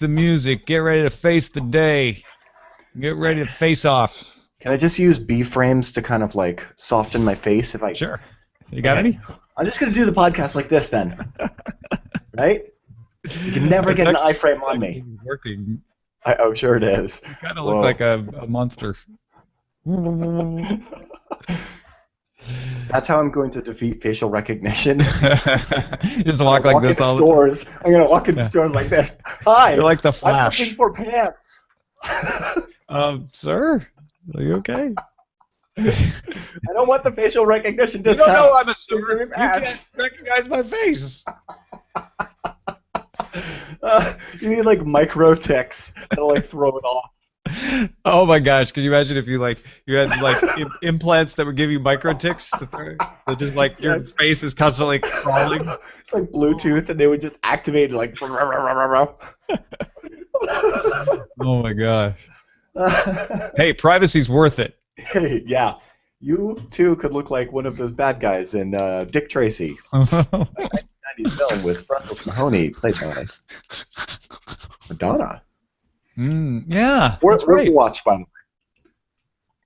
the music. Get ready to face the day. Get ready to face off. Can I just use B-frames to kind of like soften my face if I? Sure. You got any? I'm just gonna do the podcast like this then. Right? You can never get an iframe on me. Working. I'm sure it is. You kind of look like a monster. That's how I'm going to defeat facial recognition. You just walk like this all the time. I'm gonna walk into stores like this. Hi. You're like the Flash. I'm looking for pants. Sir, are you okay? I don't want the facial recognition discount. You don't know I'm a sir. You can't recognize my face. You need like micro ticks that'll like throw it off. Oh my gosh! Can you imagine if you had implants that would give you micro ticks to throw? So just like your face is constantly crawling. It's like Bluetooth, and they would just activate like. Oh my gosh! Hey, privacy's worth it. Hey, yeah. You too could look like one of those bad guys in Dick Tracy. 1990s film with Francis Mahoney, played by Madonna. Yeah, Worth a watch, by the way.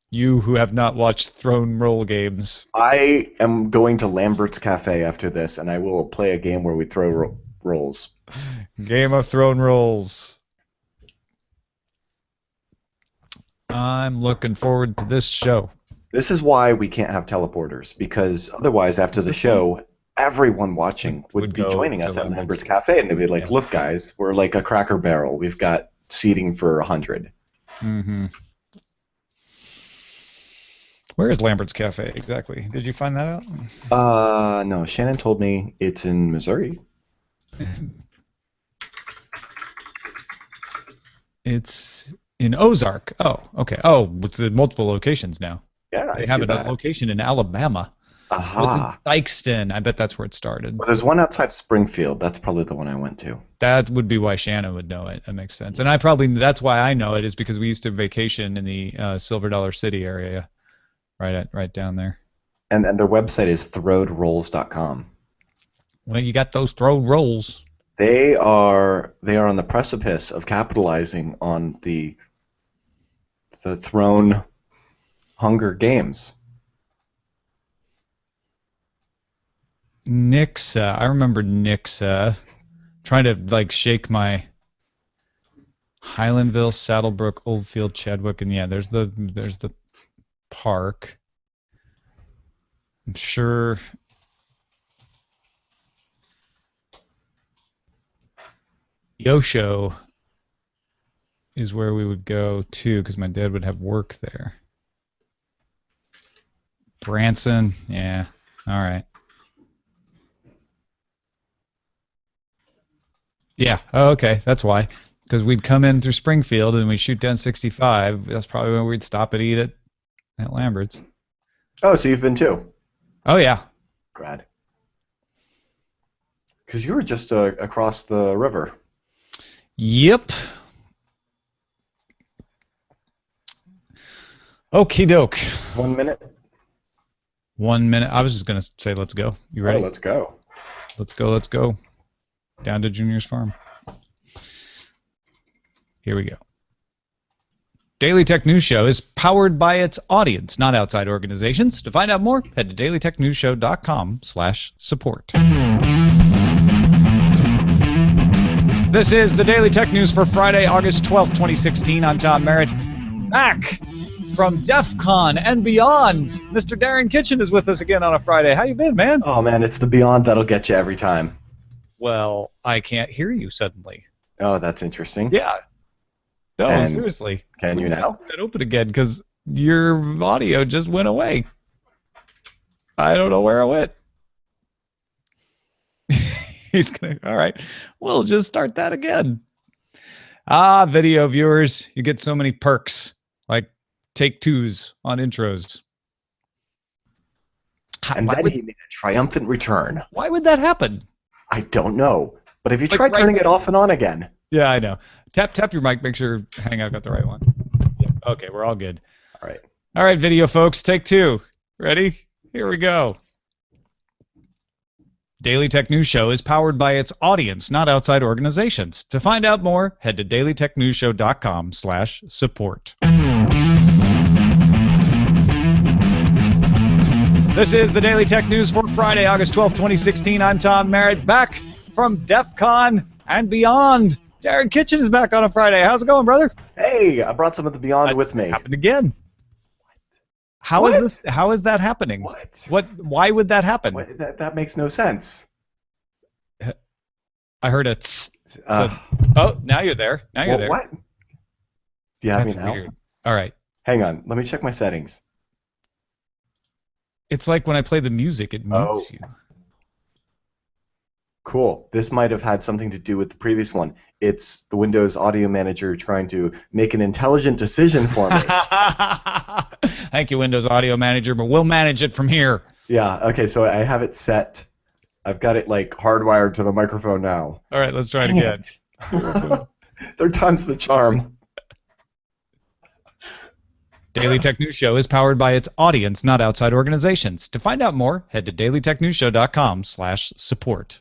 You who have not watched Throne Roll games. I am going to Lambert's Cafe after this, and I will play a game where we throw rolls. Game of Throne Rolls. I'm looking forward to this show. This is why we can't have teleporters, because otherwise, after the show, everyone watching would be joining us at Lambert's Cafe, and they'd be like, "Look, guys, we're like a Cracker Barrel. We've got seating for 100." Mm-hmm. Where is Lambert's Cafe exactly? Did you find that out? No. Shannon told me it's in Missouri. It's in Ozark. Oh, okay. Oh, with the multiple locations now. Yeah, they have a location in Alabama. Aha. It's in Dykeston. I bet that's where it started. Well, there's one outside Springfield. That's probably the one I went to. That would be why Shannon would know it. That makes sense. And that's why I know it, is because we used to vacation in the Silver Dollar City area, right down there. And their website is throwedrolls.com. Well, you got those thrown rolls. They are on the precipice of capitalizing on the Throne Hunger Games. Nixa. I remember Nixa. Trying to shake my Highlandville, Saddlebrook, Oldfield, Chadwick, and yeah, there's the park. I'm sure. Yosho is where we would go too, because my dad would have work there. Branson, yeah, all right. Yeah, oh, okay, that's why. Because we'd come in through Springfield and we'd shoot down 65. That's probably when we'd stop and eat at Lambert's. Oh, so you've been too? Oh, yeah. Glad. Because you were just across the river. Yep. Okie doke. 1 minute? 1 minute. I was just going to say let's go. You ready? Oh, let's go. Let's go. Down to Junior's farm. Here we go. Daily Tech News Show is powered by its audience, not outside organizations. To find out more, head to dailytechnewsshow.com/support. This is the Daily Tech News for Friday, August 12th, 2016. I'm Tom Merritt. Back from DEF CON and beyond, Mr. Darren Kitchen is with us again on a Friday. How you been, man? Oh, man, it's the beyond that'll get you every time. Well, I can't hear you suddenly. Oh, that's interesting. Yeah. No, And seriously. Can you now? That open again, because your audio just went away. I don't know where it went. He's gonna. All right, we'll just start that again. Video viewers, you get so many perks, like take twos on intros. And then he made a triumphant return. Why would that happen? I don't know. But have you tried turning it off and on again? Yeah, I know. Tap your mic. Make sure Hangout got the right one. Yeah. Okay, we're all good. All right. All right, video folks, take two. Ready? Here we go. Daily Tech News Show is powered by its audience, not outside organizations. To find out more, head to dailytechnewsshow.com/support. This is the Daily Tech News for Friday, August 12th, 2016. I'm Tom Merritt, back from DEF CON and beyond. Darren Kitchen is back on a Friday. How's it going, brother? Hey, I brought some of the Beyond with me. Happened again. How is this? How is that happening? What? Why would that happen? That makes no sense. I heard it. Oh, now you're there. Now you're there. What? Do you have That's me now? weird. All right. Hang on. Let me check my settings. It's like when I play the music, it mutes you. Cool. This might have had something to do with the previous one. It's the Windows Audio Manager trying to make an intelligent decision for me. Thank you, Windows Audio Manager, but we'll manage it from here. Yeah, okay, so I have it set. I've got it, like, hardwired to the microphone now. All right, let's try it again. Third time's the charm. Daily Tech News Show is powered by its audience, not outside organizations. To find out more, head to dailytechnewsshow.com/support.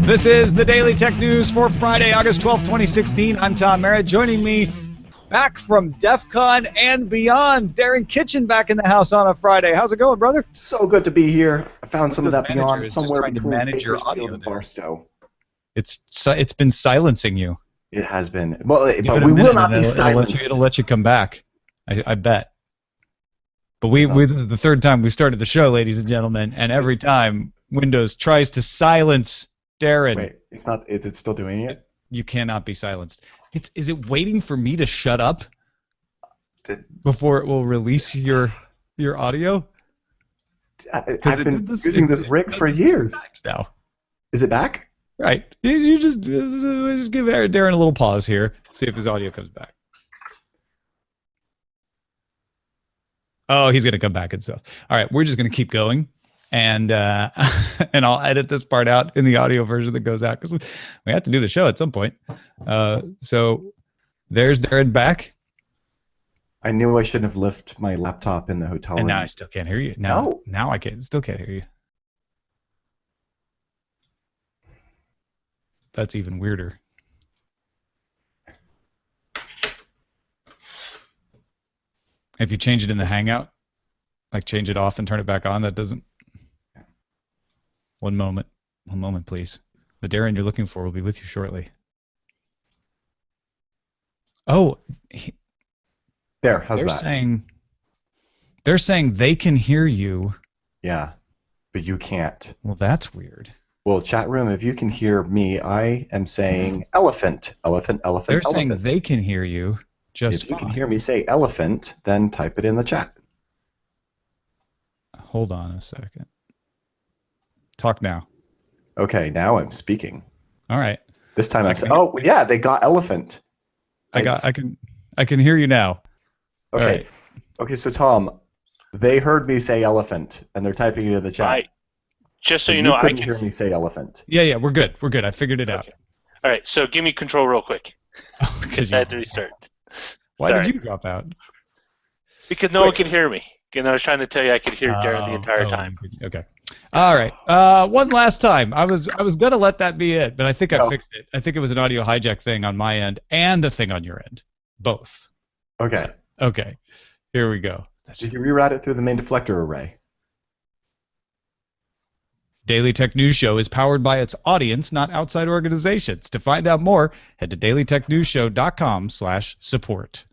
This is the Daily Tech News for Friday, August 12th, 2016. I'm Tom Merritt. Joining me back from DEF CON and beyond, Darren Kitchen back in the house on a Friday. How's it going, brother? So good to be here. I found some of that Beyond somewhere between between manage your audio and Barstow. It's been silencing you. It has been. Well, Give but it a we will minute not be and silenced. it'll let you come back. I bet. But this is the third time we started the show, ladies and gentlemen, and every time Windows tries to silence Darren. Wait, it's not. Is it still doing it? You cannot be silenced. Is it waiting for me to shut up before it will release your audio? I've been using this rig for years. Now. Is it back? Right. You just give Darren a little pause here. See if his audio comes back. Oh, he's gonna come back and stuff. All right, we're just gonna keep going, and and I'll edit this part out in the audio version that goes out because we have to do the show at some point. So there's Darren back. I knew I shouldn't have left my laptop in the hotel room. And now I still can't hear you. Now I still can't hear you. That's even weirder. If you change it in the Hangout, like change it off and turn it back on, that doesn't. One moment, please. The Darren you're looking for will be with you shortly. Oh, there. How's that? They're saying they can hear you. Yeah, but you can't. Well, that's weird. Well, chat room, if you can hear me, I am saying elephant, elephant, elephant, They're elephant. saying they can hear you just fine. If you can hear me say elephant, then type it in the chat. Hold on a second. Talk now. Okay, now I'm speaking. All right. This time I'm saying, oh, yeah, they got elephant. I can hear you now. Okay. Right. Okay, so Tom, they heard me say elephant, and they're typing it in the chat. Right. Just so you know, I couldn't hear me say elephant. Yeah, we're good. We're good. I figured it out. All right, so give me control real quick. Because I had to restart. Why did you drop out? Because no one could hear me. And I was trying to tell you I could hear Darren the entire time. Okay. All right. One last time. I was gonna let that be it, but I think I fixed it. I think it was an audio hijack thing on my end and a thing on your end. Both. Okay. Okay. Here we go. Did you reroute it through the main deflector array? Daily Tech News Show is powered by its audience, not outside organizations. To find out more, head to dailytechnewsshow.com/support.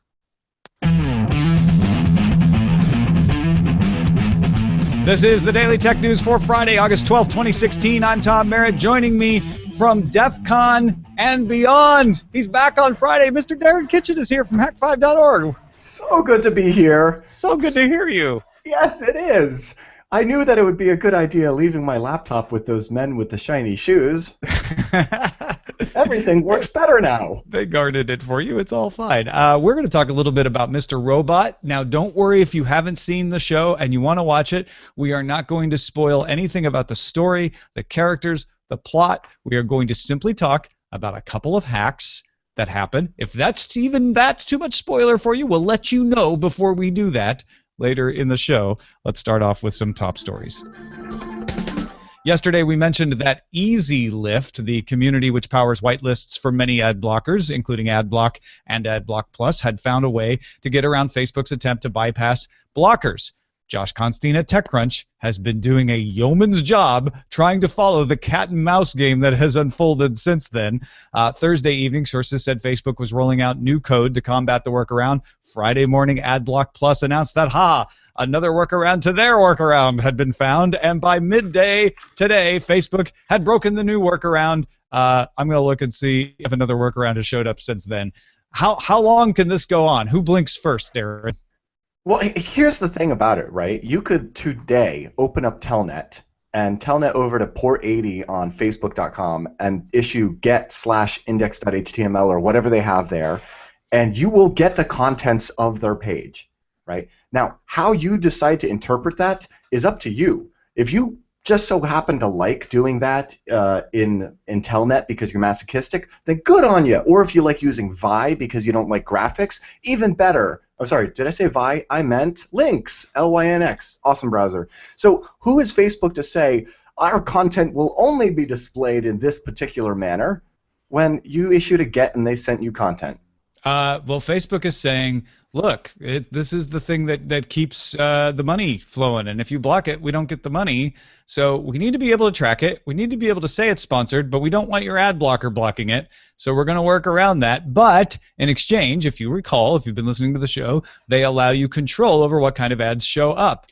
This is the Daily Tech News for Friday, August 12th, 2016. I'm Tom Merritt. Joining me from DEF CON and beyond, he's back on Friday. Mr. Darren Kitchen is here from hack5.org. So good to be here. So good to hear you. Yes, it is. I knew that it would be a good idea leaving my laptop with those men with the shiny shoes. Everything works better now. They guarded it for you. It's all fine. We're going to talk a little bit about Mr. Robot. Now, don't worry if you haven't seen the show and you want to watch it. We are not going to spoil anything about the story, the characters, the plot. We are going to simply talk about a couple of hacks that happen. If that's too much spoiler for you, we'll let you know before we do that. later in the show. Let's start off with some top stories. Yesterday, we mentioned that EasyLift, the community which powers whitelists for many ad blockers, including AdBlock and AdBlock Plus, had found a way to get around Facebook's attempt to bypass blockers. Josh Constine at TechCrunch has been doing a yeoman's job trying to follow the cat and mouse game that has unfolded since then. Thursday evening, sources said Facebook was rolling out new code to combat the workaround. Friday morning, AdBlock Plus announced that, another workaround to their workaround had been found, and by midday today, Facebook had broken the new workaround. I'm going to look and see if another workaround has showed up since then. How long can this go on? Who blinks first, Darren? Well, here's the thing about it, right? You could today open up Telnet and Telnet over to port 80 on Facebook.com and issue get/index.html or whatever they have there, and you will get the contents of their page, right? Now, how you decide to interpret that is up to you. If you just so happen to like doing that in Telnet because you're masochistic, then good on you. Or if you like using Vi because you don't like graphics, even better. Oh, sorry, did I say Vi? I meant Lynx, Lynx, awesome browser. So who is Facebook to say our content will only be displayed in this particular manner when you issued a GET and they sent you content? Well, Facebook is saying, look, this is the thing that keeps the money flowing, and if you block it, we don't get the money. So we need to be able to track it. We need to be able to say it's sponsored, but we don't want your ad blocker blocking it. So we're going to work around that. But in exchange, if you recall, if you've been listening to the show, they allow you control over what kind of ads show up.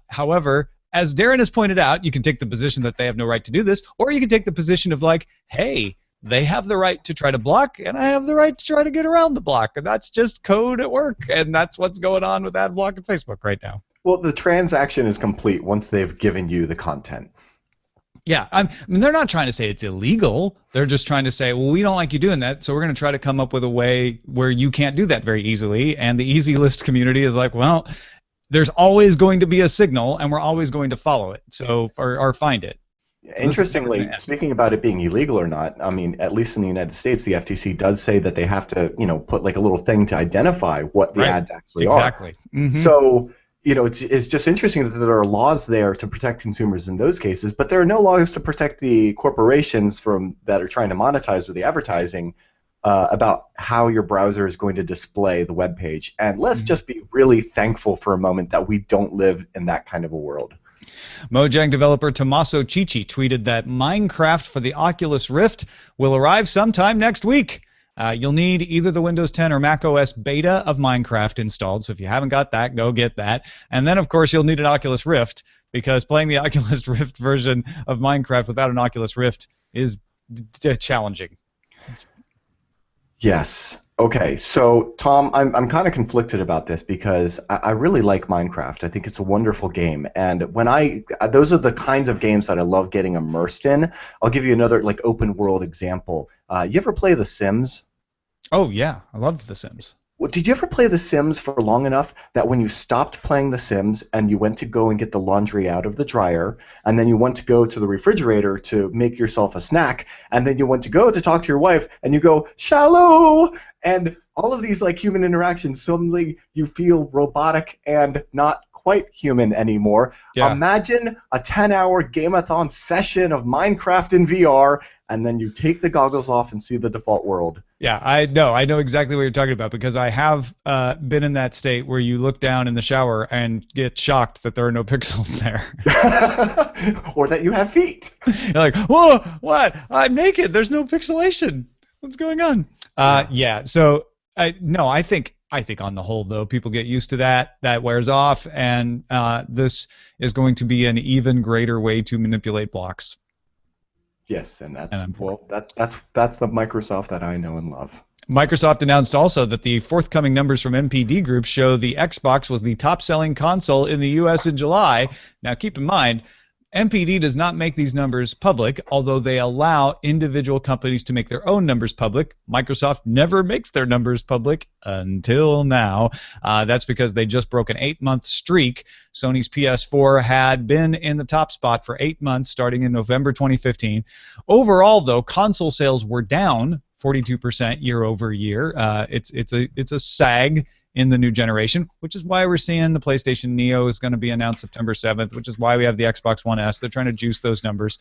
However, as Darren has pointed out, you can take the position that they have no right to do this, or you can take the position of like, hey, they have the right to try to block, and I have the right to try to get around the block, and that's just code at work, and that's what's going on with AdBlock and Facebook right now. Well, the transaction is complete once they've given you the content. Yeah, I mean, they're not trying to say it's illegal. They're just trying to say, well, we don't like you doing that, so we're going to try to come up with a way where you can't do that very easily, and the EasyList community is like, well, there's always going to be a signal, and we're always going to follow it, so or find it. Interestingly, speaking about it being illegal or not, I mean, at least in the United States, the FTC does say that they have to, put like a little thing to identify what the ads actually are. Exactly. Mm-hmm. So, it's just interesting that there are laws there to protect consumers in those cases, but there are no laws to protect the corporations that are trying to monetize with the advertising about how your browser is going to display the web page. And let's just be really thankful for a moment that we don't live in that kind of a world. Mojang developer Tommaso Cicci tweeted that Minecraft for the Oculus Rift will arrive sometime next week. You'll need either the Windows 10 or Mac OS beta of Minecraft installed, so if you haven't got that, go get that. And then, of course, you'll need an Oculus Rift, because playing the Oculus Rift version of Minecraft without an Oculus Rift is challenging. Yes. Okay, so Tom, I'm kind of conflicted about this because I really like Minecraft. I think it's a wonderful game, and those are the kinds of games that I love getting immersed in. I'll give you another like open world example. You ever play The Sims? Oh yeah, I loved The Sims. Well, did you ever play The Sims for long enough that when you stopped playing The Sims and you went to go and get the laundry out of the dryer, and then you went to go to the refrigerator to make yourself a snack, and then you went to go to talk to your wife, and you go, shallow, and all of these like human interactions, suddenly you feel robotic and not quite human anymore. Yeah. Imagine a 10-hour game-a-thon session of Minecraft in VR, and then you take the goggles off and see the default world. Yeah, I know exactly what you're talking about, because I have been in that state where you look down in the shower and get shocked that there are no pixels there. Or that you have feet. You're like, whoa, what? I'm naked. There's no pixelation. What's going on? Yeah. So I think on the whole, though, people get used to that. That wears off, and this is going to be an even greater way to manipulate blocks. Yes, and that's the Microsoft that I know and love. Microsoft announced also that the forthcoming numbers from MPD Group show the Xbox was the top-selling console in the U.S. in July. Now, keep in mind, MPD does not make these numbers public, although they allow individual companies to make their own numbers public. Microsoft never makes their numbers public until now. That's because they just broke an 8-month streak. Sony's PS4 had been in the top spot for 8 months, starting in November 2015. Overall, though, console sales were down 42% year over year. It's a sag in the new generation, which is why we're seeing the PlayStation Neo is going to be announced September 7th, which is why we have the Xbox One S. They're trying to juice those numbers.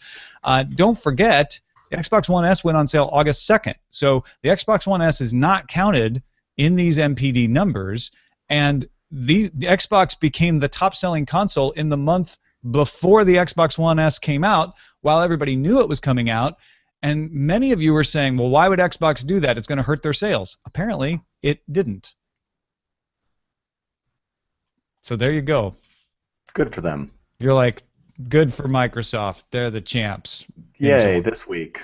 Don't forget, the Xbox One S went on sale August 2nd. So the Xbox One S is not counted in these MPD numbers, and the Xbox became the top-selling console in the month before the Xbox One S came out, while everybody knew it was coming out. And many of you were saying, well, why would Xbox do that? It's going to hurt their sales. Apparently, it didn't. So there you go. Good for them. You're like, good for Microsoft. They're the champs. Yay, this week.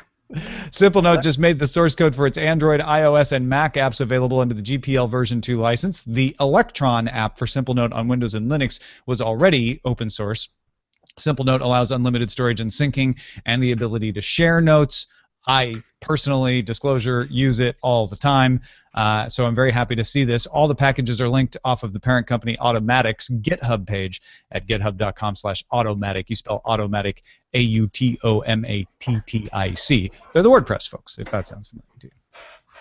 SimpleNote just made the source code for its Android, iOS, and Mac apps available under the GPL version 2 license. The Electron app for SimpleNote on Windows and Linux was already open source. SimpleNote allows unlimited storage and syncing and the ability to share notes. I personally, disclosure, use it all the time, so I'm very happy to see this. All the packages are linked off of the parent company Automatic's GitHub page at github.com/Automatic. You spell Automatic Automatic. They're the WordPress folks, if that sounds familiar to you.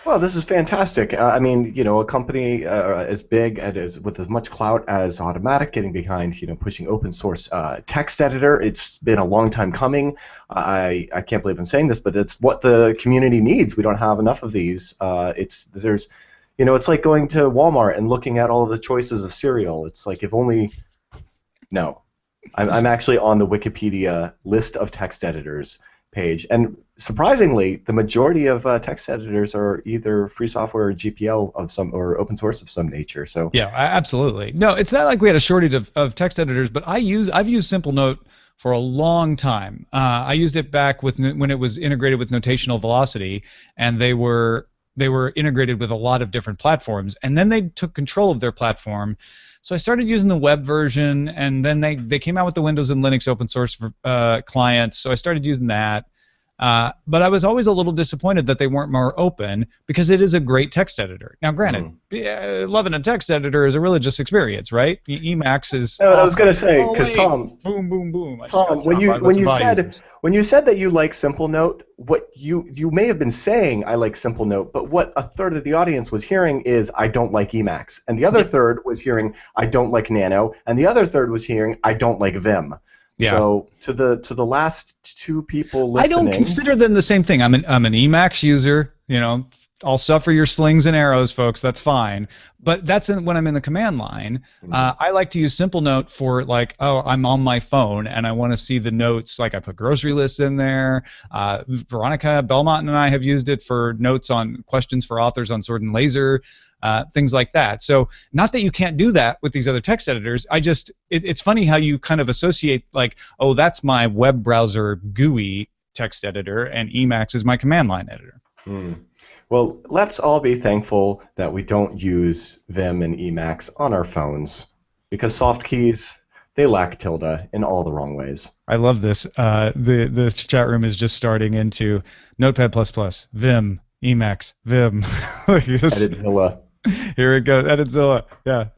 Well, this is fantastic. I mean, a company as big and with as much clout as Automatic getting behind, pushing open source text editor. It's been a long time coming. I can't believe I'm saying this, but it's what the community needs. We don't have enough of these. It's like going to Walmart and looking at all of the choices of cereal. It's like if only. No, I'm actually on the Wikipedia list of text editors page, and surprisingly, the majority of text editors are either free software or GPL of some or open source of some nature. So yeah, absolutely. No, it's not like we had a shortage of text editors, but I've used SimpleNote for a long time. I used it back when it was integrated with Notational Velocity, and they were integrated with a lot of different platforms, and then they took control of their platform. So I started using the web version, and then they came out with the Windows and Linux open source clients, so I started using that. But I was always a little disappointed that they weren't more open, because it is a great text editor. Now, granted, loving a text editor is a religious experience, right? Emacs is. No, I was going to say, because Tom, boom, boom, boom. Tom, when you said that you like SimpleNote, what you may have been saying I like SimpleNote, but what a third of the audience was hearing is I don't like Emacs, and the other third was hearing I don't like Nano, and the other third was hearing I don't like Vim. Yeah. So to the last two people listening, I don't consider them the same thing. I'm an Emacs user. I'll suffer your slings and arrows, folks. That's fine. But that's when I'm in the command line. I like to use SimpleNote for I'm on my phone and I want to see the notes. Like I put grocery lists in there. Veronica Belmont and I have used it for notes on questions for authors on Sword and Laser. Things like that. So not that you can't do that with these other text editors. It's funny how you kind of associate that's my web browser GUI text editor and Emacs is my command line editor. Well, let's all be thankful that we don't use Vim and Emacs on our phones, because soft keys, they lack tilde in all the wrong ways. I love this. The chat room is just starting into Notepad++, Vim, Emacs, Vim. Editzilla. Here it goes, Editzilla. Yeah.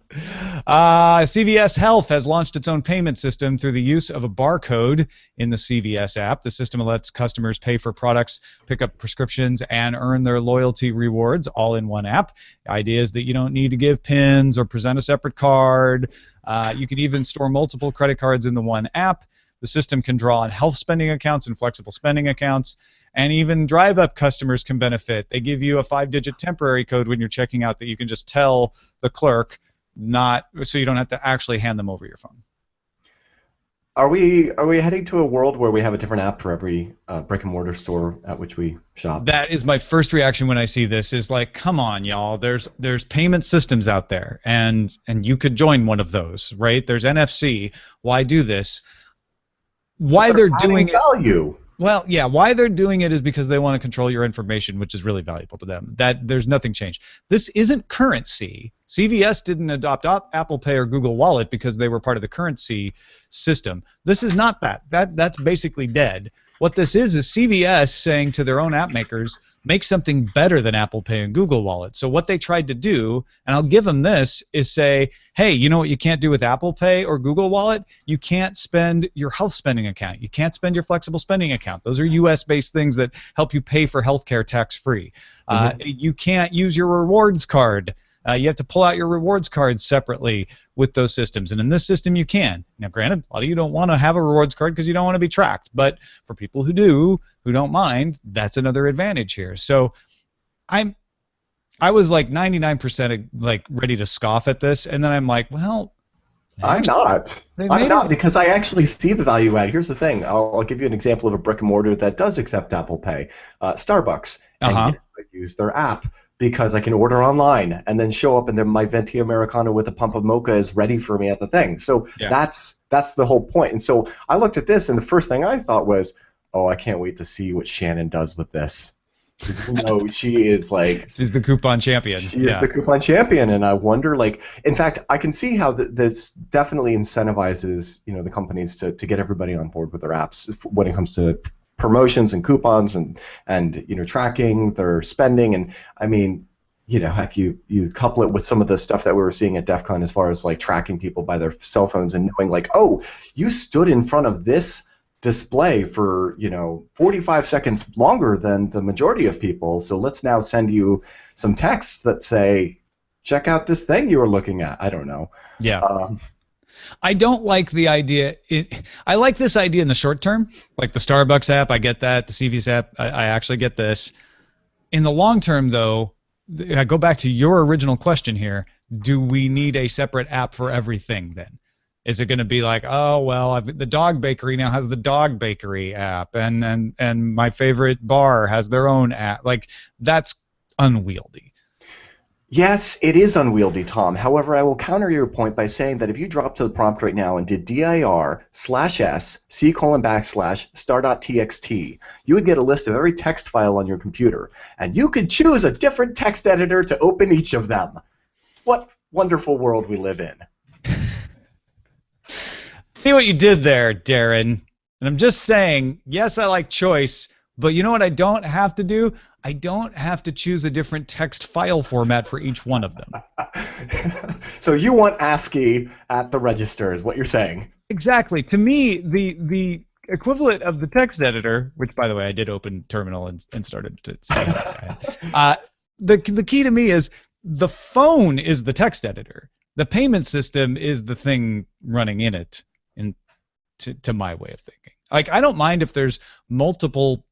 CVS Health has launched its own payment system through the use of a barcode in the CVS app. The system lets customers pay for products, pick up prescriptions, and earn their loyalty rewards all in one app. The idea is that you don't need to give PINs or present a separate card. You can even store multiple credit cards in the one app. The system can draw on health spending accounts and flexible spending accounts. And even drive-up customers can benefit. They give you a 5-digit temporary code when you're checking out that you can just tell the clerk, so you don't have to actually hand them over your phone. Are we heading to a world where we have a different app for every brick-and-mortar store at which we shop? That is my first reaction when I see this. Is like, come on, y'all. There's payment systems out there, and you could join one of those, right? There's NFC. Why do this? Why they're doing value. Well, yeah, why they're doing it is because they want to control your information, which is really valuable to them. There's nothing changed. This isn't currency. CVS didn't adopt Apple Pay or Google Wallet because they were part of the currency system. This is not that. That's basically dead. What this is CVS saying to their own app makers, make something better than Apple Pay and Google Wallet. So what they tried to do, and I'll give them this, is say, hey, you know what you can't do with Apple Pay or Google Wallet? You can't spend your health spending account. You can't spend your flexible spending account. Those are U.S.-based things that help you pay for healthcare tax-free. You can't use your rewards card You have to pull out your rewards cards separately with those systems, and in this system you can. Now, granted, a lot of you don't want to have a rewards card because you don't want to be tracked, but for people who do, who don't mind, that's another advantage here. So I was like 99% like ready to scoff at this, and then I'm like, well, I'm not because I actually see the value add. Here's the thing. I'll give you an example of a brick and mortar that does accept Apple Pay. Starbucks. And I use their app because I can order online and then show up and then my venti Americano with a pump of mocha is ready for me at the thing. So that's the whole point. And so I looked at this and the first thing I thought was, oh, I can't wait to see what Shannon does with this. Because you know she is like she's the coupon champion. She is the coupon champion, and I wonder, like, in fact, I can see how this definitely incentivizes the companies to get everybody on board with their apps when it comes to promotions and coupons and tracking their spending. And I mean, heck, you couple it with some of the stuff that we were seeing at DEF CON as far as like tracking people by their cell phones and knowing like, oh, you stood in front of this display for 45 seconds longer than the majority of people, so let's now send you some texts that say check out this thing you were looking at. I don't know. I don't like the idea. I like this idea in the short term, like the Starbucks app, I get that. The CVS app, I actually get this. In the long term, though, I go back to your original question here, do we need a separate app for everything then? Is it going to be like, oh, well, the dog bakery now has the dog bakery app, and my favorite bar has their own app? Like, that's unwieldy. Yes, it is unwieldy, Tom. However, I will counter your point by saying that if you drop to the prompt right now and did dir/s:/star.txt, you would get a list of every text file on your computer, and you could choose a different text editor to open each of them. What wonderful world we live in. See what you did there, Darren. And I'm just saying, yes, I like choice, but you know what I don't have to do? I don't have to choose a different text file format for each one of them. So you want ASCII at the register is what you're saying. Exactly. To me, the equivalent of the text editor, which, by the way, I did open Terminal and started to see that. The key to me is the phone is the text editor. The payment system is the thing running in it. To my way of thinking, like, I don't mind if there's multiple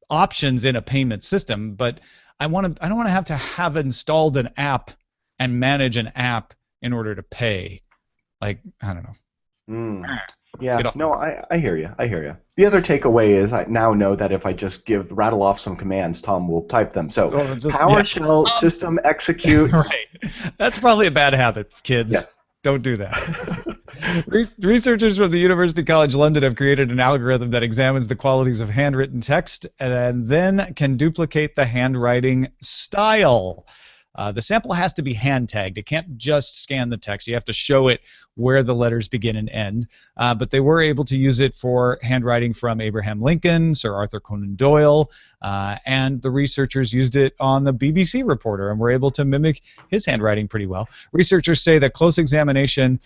options in a payment system, but I don't want to have installed an app and manage an app in order to pay. Like, I don't know. Yeah, no, I hear you. The other takeaway is I now know that if I just rattle off some commands, Tom will type them. So PowerShell system execute. Right. That's probably a bad habit, kids. Yes. Don't do that. Researchers from the University College London have created an algorithm that examines the qualities of handwritten text and then can duplicate the handwriting style. The sample has to be hand tagged. It can't just scan the text. You have to show it where the letters begin and end. But they were able to use it for handwriting from Abraham Lincoln, Sir Arthur Conan Doyle, and the researchers used it on the BBC reporter and were able to mimic his handwriting pretty well. Researchers say that close examination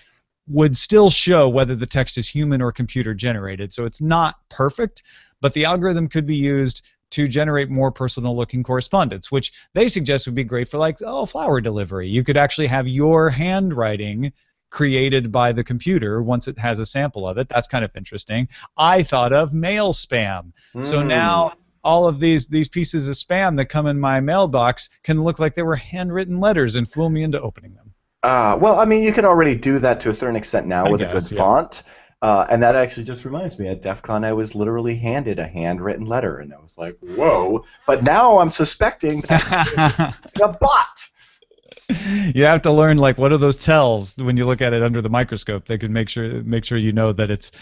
would still show whether the text is human or computer generated. So it's not perfect, but the algorithm could be used to generate more personal-looking correspondence, which they suggest would be great for, like, flower delivery. You could actually have your handwriting created by the computer once it has a sample of it. That's kind of interesting. I thought of mail spam. So now all of these pieces of spam that come in my mailbox can look like they were handwritten letters and fool me into opening them. Well, I mean, you can already do that to a certain extent now with a good font. And that actually just reminds me, at DEF CON I was literally handed a handwritten letter, and I was like, whoa. But now I'm suspecting that it's a bot. You have to learn, like, what are those tells when you look at it under the microscope. They can make sure you know that it's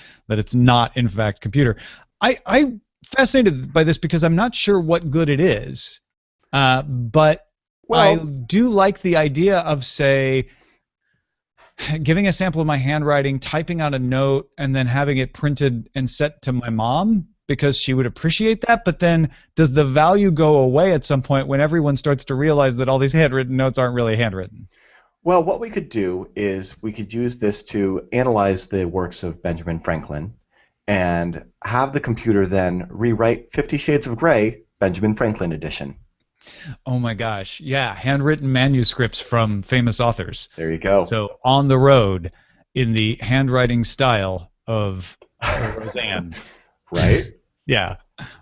not, in fact, computer. I'm fascinated by this because I'm not sure what good it is, but I do like the idea of, say, giving a sample of my handwriting, typing out a note, and then having it printed and sent to my mom because she would appreciate that. But then does the value go away at some point when everyone starts to realize that all these handwritten notes aren't really handwritten? Well, what we could do is we could use this to analyze the works of Benjamin Franklin and have the computer then rewrite 50 Shades of Grey, Benjamin Franklin edition. Oh my gosh, yeah, handwritten manuscripts from famous authors. There you go. So on the road, in the handwriting style of Roseanne. Right? Yeah.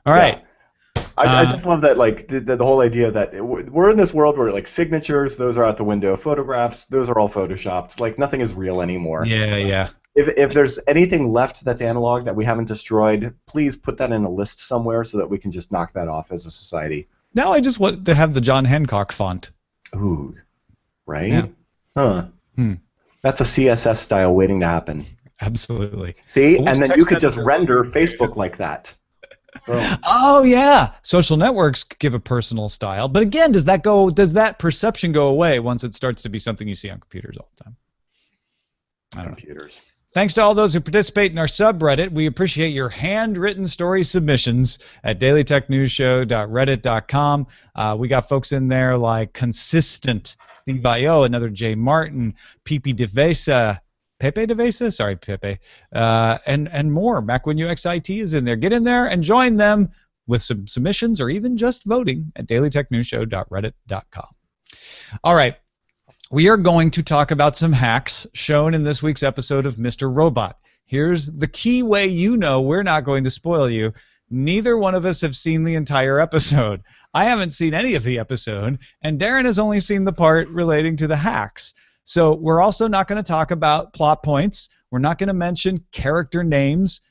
All right. I just love that, like, the whole idea that we're in this world where, like, signatures, those are out the window. Photographs, those are all photoshopped. Like, nothing is real anymore. Yeah. If there's anything left that's analog that we haven't destroyed, please put that in a list somewhere so that we can just knock that off as a society. Now I just want to have the John Hancock font. Ooh, right? Yeah. Huh. That's a CSS style waiting to happen. Absolutely. See? And then you could just render Facebook like that. Boom. Oh yeah, social networks give a personal style, but again, does that perception go away once it starts to be something you see on computers all the time? I don't know. Computers. Thanks to all those who participate in our subreddit. We appreciate your handwritten story submissions at dailytechnewsshow.reddit.com. We got folks in there like Consistent, Steve I.O., another Jay Martin, Pepe DeVesa, and more. MacWinUXIT is in there. Get in there and join them with some submissions or even just voting at dailytechnewsshow.reddit.com. All right. We are going to talk about some hacks shown in this week's episode of Mr. Robot. Here's the key way you know we're not going to spoil you. Neither one of us have seen the entire episode. I haven't seen any of the episode, and Darren has only seen the part relating to the hacks. So we're also not going to talk about plot points. We're not going to mention character names.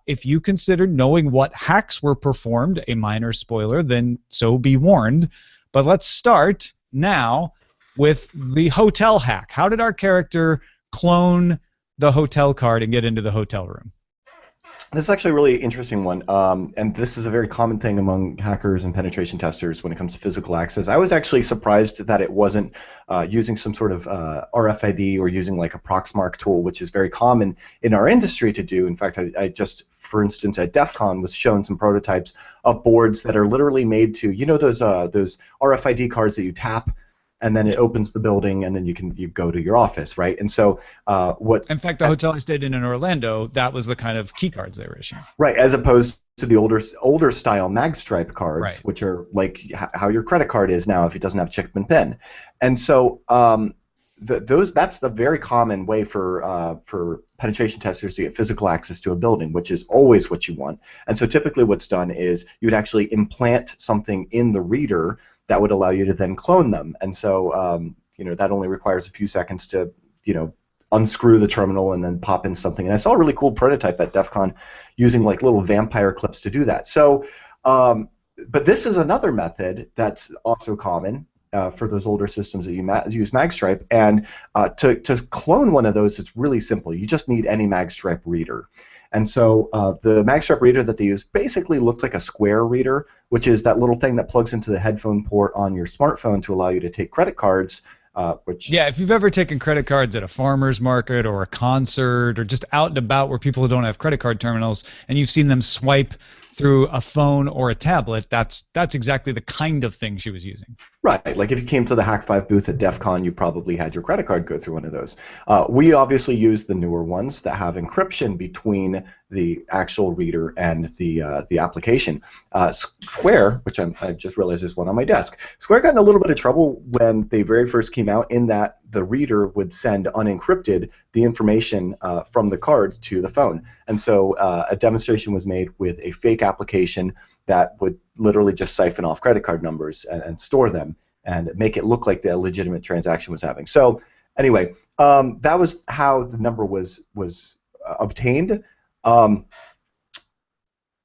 If you consider knowing what hacks were performed a minor spoiler, then so be warned. But let's start now with the hotel hack. How did our character clone the hotel card and get into the hotel room? This is actually a really interesting one, and this is a very common thing among hackers and penetration testers when it comes to physical access. I was actually surprised that it wasn't using some sort of RFID or using like a Proxmark tool, which is very common in our industry to do. In fact, I just, for instance, at DEF CON was shown some prototypes of boards that are literally made to, you know, those RFID cards that you tap, and then it opens the building, and then you go to your office, right? And so in fact, the hotel I stayed in Orlando, that was the kind of key cards they were issuing. Right, as opposed to the older style magstripe cards, right, which are like how your credit card is now if it doesn't have chip and pin. And so that's the very common way for penetration testers to get physical access to a building, which is always what you want. And so typically what's done is you would actually implant something in the reader that would allow you to then clone them. And so that only requires a few seconds to unscrew the terminal and then pop in something. And I saw a really cool prototype at DEF CON using like little vampire clips to do that. So but this is another method that's also common for those older systems that use magstripe. And to clone one of those, it's really simple. You just need any magstripe reader. And so the magstripe reader that they use basically looks like a square reader, which is that little thing that plugs into the headphone port on your smartphone to allow you to take credit cards. Yeah, if you've ever taken credit cards at a farmer's market or a concert or just out and about where people don't have credit card terminals and you've seen them swipe through a phone or a tablet, that's exactly the kind of thing she was using. Right. Like if you came to the Hack 5 booth at DEF CON, you probably had your credit card go through one of those. We obviously use the newer ones that have encryption between the actual reader and the application. Square, which I just realized there's one on my desk, Square got in a little bit of trouble when they very first came out in that the reader would send unencrypted the information from the card to the phone. And so a demonstration was made with a fake application that would literally just siphon off credit card numbers and store them and make it look like the legitimate transaction was happening. So anyway, that was how the number was obtained. And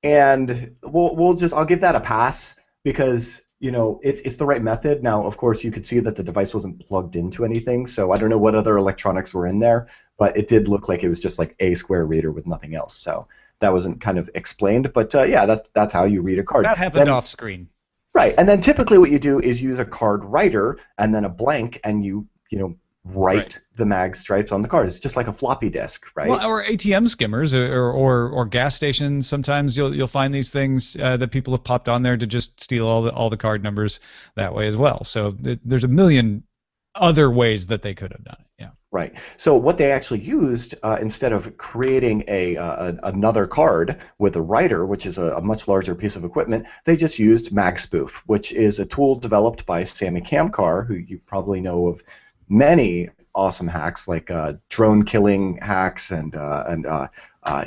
I'll give that a pass because it's the right method. Now, of course, you could see that the device wasn't plugged into anything, so I don't know what other electronics were in there, but it did look like it was just like a square reader with nothing else. So that wasn't kind of explained, but yeah, that's how you read a card. That happened off screen. Right, and then typically what you do is use a card writer and then a blank, and you write the mag stripes on the card. It's just like a floppy disk, right? Well, or ATM skimmers or gas stations. Sometimes you'll find these things that people have popped on there to just steal all the card numbers that way as well. So there's a million other ways that they could have done it. Yeah. Right. So what they actually used, instead of creating another card with a writer, which is a much larger piece of equipment, they just used MagSpoof, which is a tool developed by Sammy Kamkar, who you probably know of many awesome hacks like drone killing hacks, and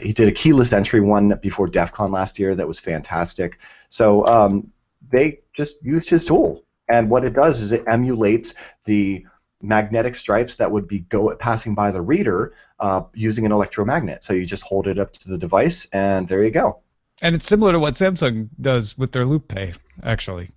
he did a keyless entry one before DEF CON last year that was fantastic. So they just used his tool, and what it does is it emulates the magnetic stripes that would be passing by the reader using an electromagnet. So you just hold it up to the device, and there you go. And it's similar to what Samsung does with their Loop Pay, actually.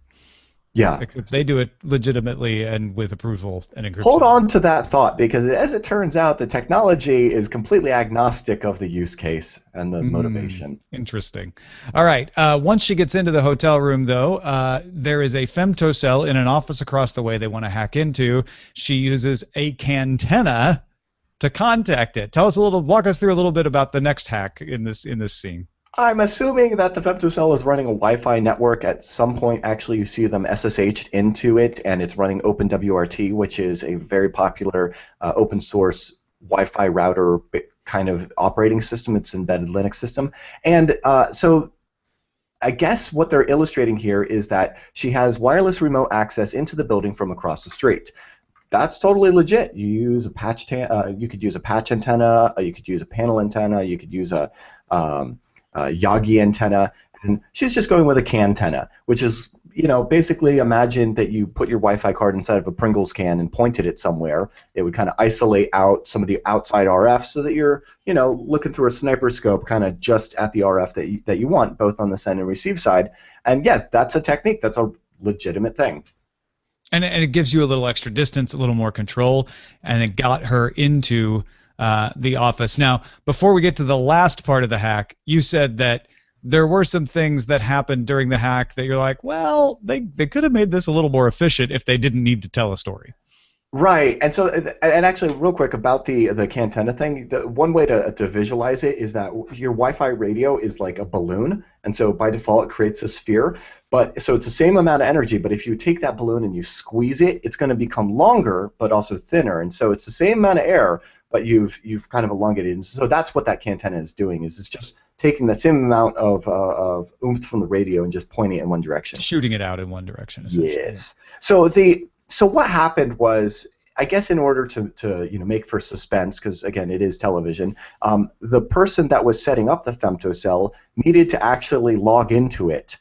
Yeah. Except they do it legitimately and with approval and encryption. Hold on to that thought, because as it turns out, the technology is completely agnostic of the use case and the motivation. Interesting. All right. Once she gets into the hotel room, though, there is a femtocell in an office across the way they want to hack into. She uses a cantenna to contact it. Walk us through a little bit about the next hack in this scene. I'm assuming that the femtocell is running a Wi-Fi network. At some point, actually, you see them SSH'd into it, and it's running OpenWRT, which is a very popular open source Wi-Fi router kind of operating system. It's an embedded Linux system. And so I guess what they're illustrating here is that she has wireless remote access into the building from across the street. That's totally legit. You use a patch. You could use a patch antenna. You could use a panel antenna. You could use a Yagi antenna, and she's just going with a cantenna, which is, basically imagine that you put your Wi-Fi card inside of a Pringles can and pointed it somewhere. It would kind of isolate out some of the outside RF so that you're, looking through a sniper scope kind of just at the RF that you want, both on the send and receive side. And yes, that's a technique. That's a legitimate thing. And it gives you a little extra distance, a little more control, and it got her into the office. Now, before we get to the last part of the hack, you said that there were some things that happened during the hack that you're like, well, they could have made this a little more efficient if they didn't need to tell a story. Right, and so, and actually, real quick about the cantenna thing, one way to visualize it is that your Wi-Fi radio is like a balloon, and so by default it creates a sphere. But so it's the same amount of energy, but if you take that balloon and you squeeze it, it's going to become longer, but also thinner, and so it's the same amount of air, but you've kind of elongated it. And so that's what that cantenna is doing. Is it's just taking the same amount of oomph from the radio and just pointing it in one direction, shooting it out in one direction. Essentially. Yes. So what happened was, I guess in order to make for suspense, because again it is television, the person that was setting up the femtocell needed to actually log into it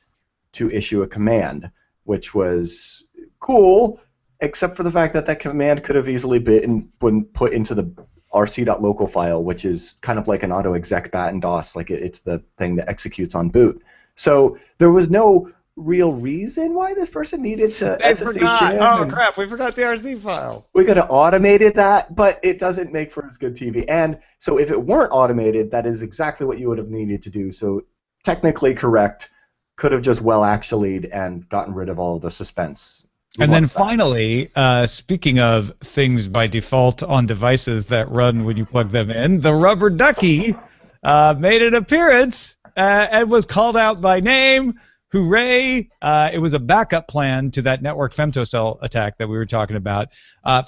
to issue a command, which was cool, except for the fact that command could have easily been put into the rc.local file, which is kind of like an auto-exec bat in DOS, like it's the thing that executes on boot. So there was no real reason why this person needed to SSH in. Oh crap, we forgot the RC file. We could have automated that, but it doesn't make for as good TV. And so if it weren't automated, that is exactly what you would have needed to do. So technically correct, could have just actually'd and gotten rid of all of the suspense. And then finally, speaking of things by default on devices that run when you plug them in, the rubber ducky made an appearance and was called out by name. Hooray! It was a backup plan to that network femtocell attack that we were talking about.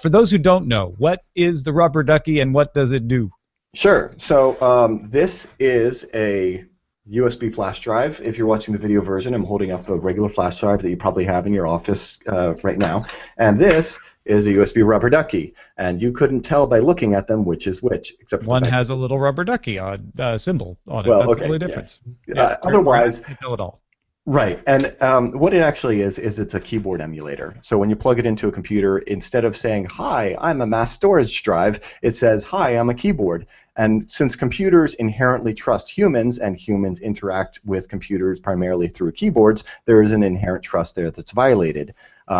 For those who don't know, what is the rubber ducky and what does it do? Sure. So this is a USB flash drive. If you're watching the video version, I'm holding up a regular flash drive that you probably have in your office right now. And this is a USB rubber ducky. And you couldn't tell by looking at them which is which. Except for one has a little rubber ducky symbol on it. Well, that's okay, the only difference. Yes. Yeah, otherwise, you can't tell it all. Right, and what it actually is it's a keyboard emulator. So when you plug it into a computer, instead of saying, hi, I'm a mass storage drive, it says, hi, I'm a keyboard. And since computers inherently trust humans, and humans interact with computers primarily through keyboards, there is an inherent trust there that's violated.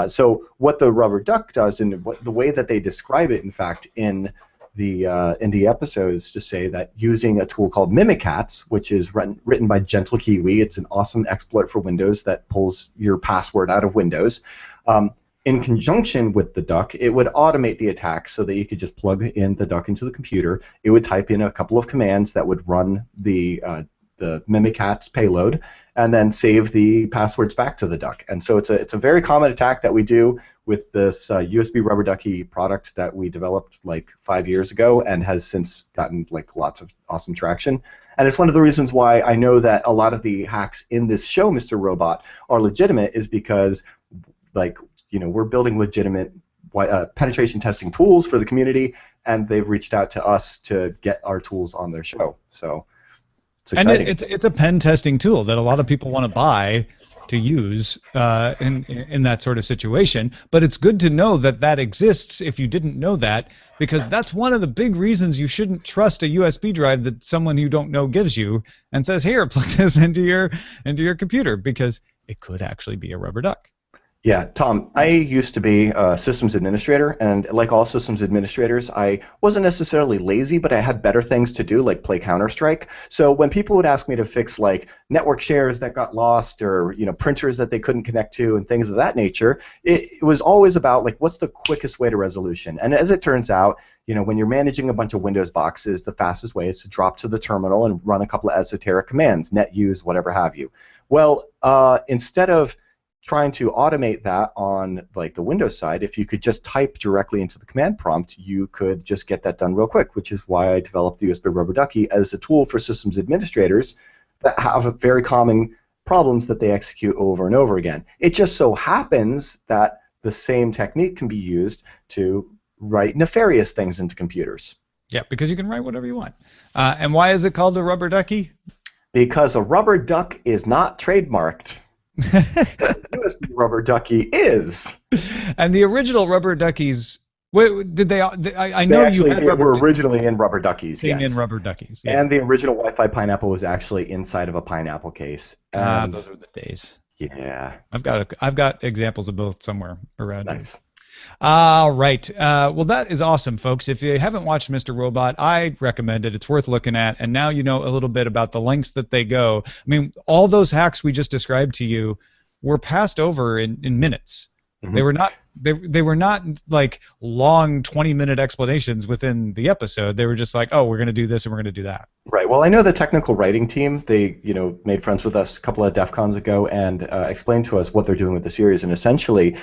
So what the rubber duck does, and the way that they describe it, in fact, in the episodes, to say that using a tool called Mimikatz, which is written by Gentle Kiwi, it's an awesome exploit for Windows that pulls your password out of Windows. In conjunction with the duck, it would automate the attack so that you could just plug in the duck into the computer. It would type in a couple of commands that would run the Mimikatz payload, and then save the passwords back to the duck. And so it's a very common attack that we do with this USB rubber ducky product that we developed like 5 years ago and has since gotten like lots of awesome traction. And it's one of the reasons why I know that a lot of the hacks in this show, Mr. Robot, are legitimate, is because like, you know, we're building legitimate penetration testing tools for the community, and they've reached out to us to get our tools on their show. So it's exciting. And it's a pen testing tool that a lot of people want to buy to use in that sort of situation. But it's good to know that that exists if you didn't know that, because that's one of the big reasons you shouldn't trust a USB drive that someone you don't know gives you and says, here, plug this into your computer, because it could actually be a rubber duck. Yeah, Tom, I used to be a systems administrator, and like all systems administrators, I wasn't necessarily lazy, but I had better things to do, like play Counter-Strike. So when people would ask me to fix like network shares that got lost, or printers that they couldn't connect to, and things of that nature, it was always about like what's the quickest way to resolution. And as it turns out, when you're managing a bunch of Windows boxes, the fastest way is to drop to the terminal and run a couple of esoteric commands, net use, whatever have you. Well, instead of trying to automate that on like the Windows side, if you could just type directly into the command prompt, you could just get that done real quick, which is why I developed the USB Rubber Ducky as a tool for systems administrators that have very common problems that they execute over and over again. It just so happens that the same technique can be used to write nefarious things into computers. Yeah, because you can write whatever you want. And why is it called a rubber ducky? Because a rubber duck is not trademarked. USB rubber ducky is. And the original rubber duckies, did they? I know actually, you had were originally in rubber duckies. Yes. In rubber duckies. Yeah. And the original Wi-Fi pineapple was actually inside of a pineapple case. Those are the days. Yeah. I've got examples of both somewhere around. Nice. All right. Well, that is awesome, folks. If you haven't watched Mr. Robot, I recommend it. It's worth looking at. And now you know a little bit about the lengths that they go. I mean, all those hacks we just described to you were passed over in minutes. Mm-hmm. They were not like long 20-minute explanations within the episode. They were just like, oh, we're going to do this and we're going to do that. Right. Well, I know the technical writing team, they made friends with us a couple of DEF CONs ago and explained to us what they're doing with the series. And essentially,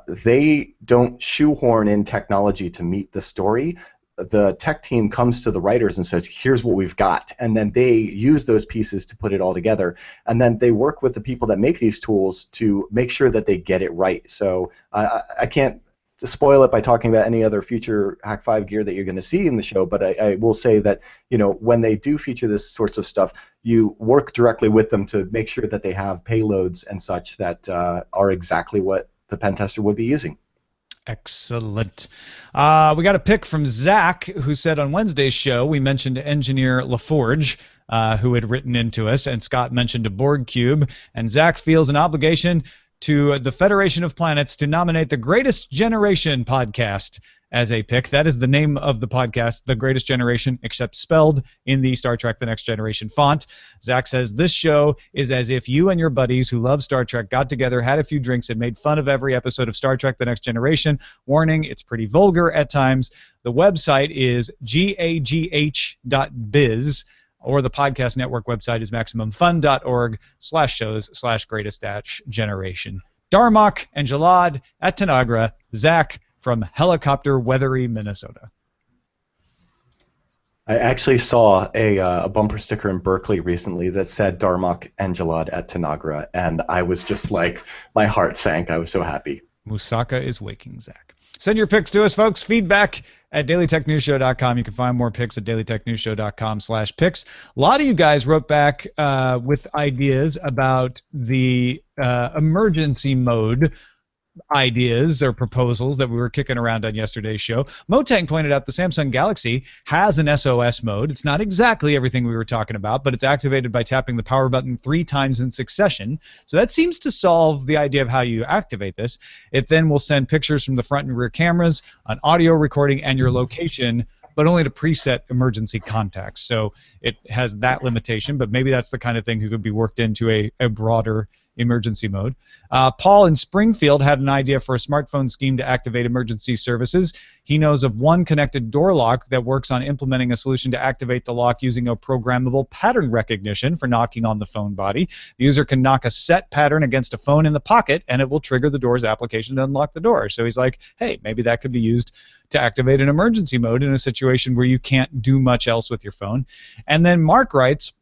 they don't shoehorn in technology to meet the story. The tech team comes to the writers and says, here's what we've got. And then they use those pieces to put it all together. And then they work with the people that make these tools to make sure that they get it right. So I can't spoil it by talking about any other future Hack 5 gear that you're going to see in the show, but I will say that when they do feature this sorts of stuff, you work directly with them to make sure that they have payloads and such that are exactly what the pen tester would be using. Excellent. We got a pick from Zach, who said on Wednesday's show we mentioned engineer LaForge, who had written into us, and Scott mentioned a Borg cube, and Zach feels an obligation to the Federation of Planets to nominate the Greatest Generation podcast as a pick. That is the name of the podcast, The Greatest Generation, except spelled in the Star Trek The Next Generation font. Zach says, this show is as if you and your buddies who love Star Trek got together, had a few drinks, and made fun of every episode of Star Trek The Next Generation. Warning, it's pretty vulgar at times. The website is gagh.biz, or the podcast network website is maximumfun.org/shows/greatest-generation. Darmok and Jalad at Tanagra. Zach from Helicopter Weathery, Minnesota. I actually saw a bumper sticker in Berkeley recently that said Darmok and Jalad at Tanagra, and I was just like, my heart sank. I was so happy. Musaka is waking, Zach. Send your picks to us, folks. Feedback at dailytechnewsshow.com. You can find more picks at dailytechnewsshow.com/picks. A lot of you guys wrote back with ideas about the emergency mode ideas or proposals that we were kicking around on yesterday's show. Motang pointed out the Samsung Galaxy has an SOS mode. It's not exactly everything we were talking about, but it's activated by tapping the power button 3 times in succession. So that seems to solve the idea of how you activate this. It then will send pictures from the front and rear cameras, an audio recording, and your location, but only to preset emergency contacts. So it has that limitation, but maybe that's the kind of thing that could be worked into a broader emergency mode. Paul in Springfield had an idea for a smartphone scheme to activate emergency services. He knows of one connected door lock that works on implementing a solution to activate the lock using a programmable pattern recognition for knocking on the phone body. The user can knock a set pattern against a phone in the pocket, and it will trigger the door's application to unlock the door. So he's like, hey, maybe that could be used to activate an emergency mode in a situation where you can't do much else with your phone. And then Mark writes,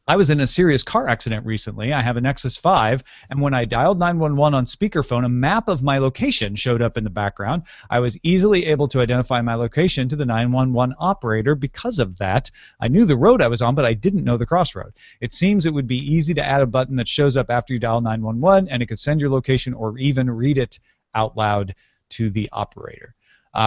I was in a serious car accident recently. I have a Nexus 5, and when I dialed 911 on speakerphone, a map of my location showed up in the background. I was easily able to identify my location to the 911 operator because of that. I knew the road I was on, but I didn't know the crossroad. It seems it would be easy to add a button that shows up after you dial 911, and it could send your location or even read it out loud to the operator.